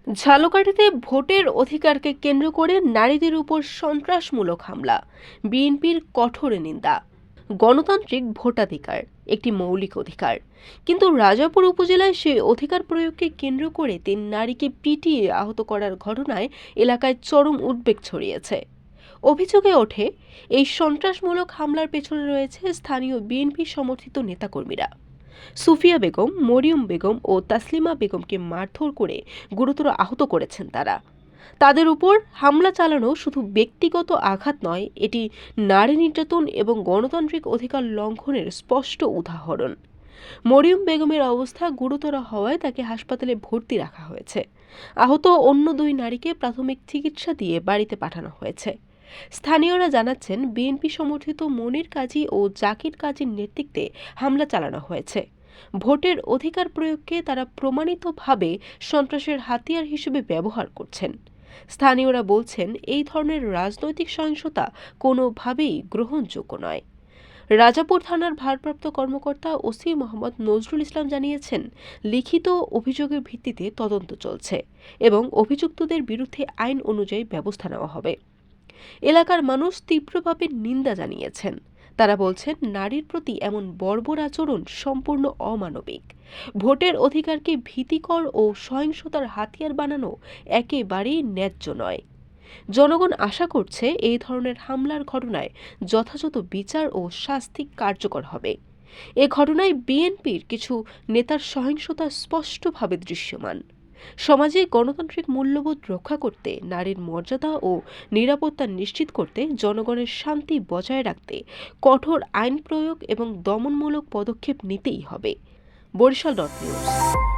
ঝালকাঠিতে ভোটের অধিকারকে কেন্দ্র করে নারীদের উপর সন্ত্রাসমূলক হামলা, বিএনপির কঠোর নিন্দা। গণতান্ত্রিক ভোটাধিকার একটি মৌলিক অধিকার, কিন্তু রাজাপুর উপজেলায় সেই অধিকার প্রয়োগকে কেন্দ্র করে ৩ নারীকে পিটিয়ে আহত করার ঘটনায় এলাকায় চরম উদ্বেগ ছড়িয়েছে। অভিযোগে ওঠে, এই সন্ত্রাসমূলক হামলার পেছনে রয়েছে স্থানীয় বিএনপি সমর্থিত নেতাকর্মীরা। সুফিয়া বেগম, মরিয়ম বেগম ও তাসলিমা বেগমকে মারধর করে গুরুতর আহত করেছেন তারা। তাদের উপর হামলা চালানো শুধু ব্যক্তিগত আঘাত নয়, এটি নারী নির্যাতন এবং গণতান্ত্রিক অধিকার লঙ্ঘনের স্পষ্ট উদাহরণ। মরিয়ম বেগমের অবস্থা গুরুতর হওয়ায় তাকে হাসপাতালে ভর্তি রাখা হয়েছে। আহত অন্য 2 নারীকে প্রাথমিক চিকিৎসা দিয়ে বাড়িতে পাঠানো হয়েছে। স্থানীয়রা জানাচ্ছেন, বিএনপি সমর্থিত মনির কাজী ও জাকির কাজীর নেতৃত্বে হামলা চালানো হয়েছে। ভোটের অধিকার প্রয়োগকে তারা প্রমাণিতভাবে সন্ত্রাসের হাতিয়ার হিসেবে ব্যবহার করছেন। স্থানীয়রা বলছেন, এই ধরনের রাজনৈতিক সহিংসতা কোনোভাবেই গ্রহণযোগ্য নয়। রাজাপুর থানার ভারপ্রাপ্ত কর্মকর্তা ওসি মোহাম্মদ নজরুল ইসলাম জানিয়েছেন, লিখিত অভিযোগের ভিত্তিতে তদন্ত চলছে এবং অভিযুক্তদের বিরুদ্ধে আইন অনুযায়ী ব্যবস্থা নেওয়া হবে। এলাকার মানুষ তীব্রভাবে নিন্দা জানিয়েছেন। তারা বলছেন, নারীর প্রতি এমন বর্বর আচরণ সম্পূর্ণ অমানবিক। ভোটের অধিকারকে ভীতিকর ও সহিংসতার হাতিয়ার বানানো একেবারেই ন্যায্য নয়। জনগণ আশা করছে, এই ধরনের হামলার ঘটনায় যথাযথ বিচার ও শাস্তি কার্যকর হবে। এ ঘটনায় বিএনপির কিছু নেতার সহিংসতা স্পষ্টভাবে দৃশ্যমান। সমাজে গণতান্ত্রিক মূল্যবোধ রক্ষা করতে, নারীর মর্যাদা ও নিরাপত্তা নিশ্চিত করতে, জনগণের শান্তি বজায় রাখতে কঠোর আইন প্রয়োগ এবং দমনমূলক পদক্ষেপ নিতেই হবে। বরিশাল.নিউজ।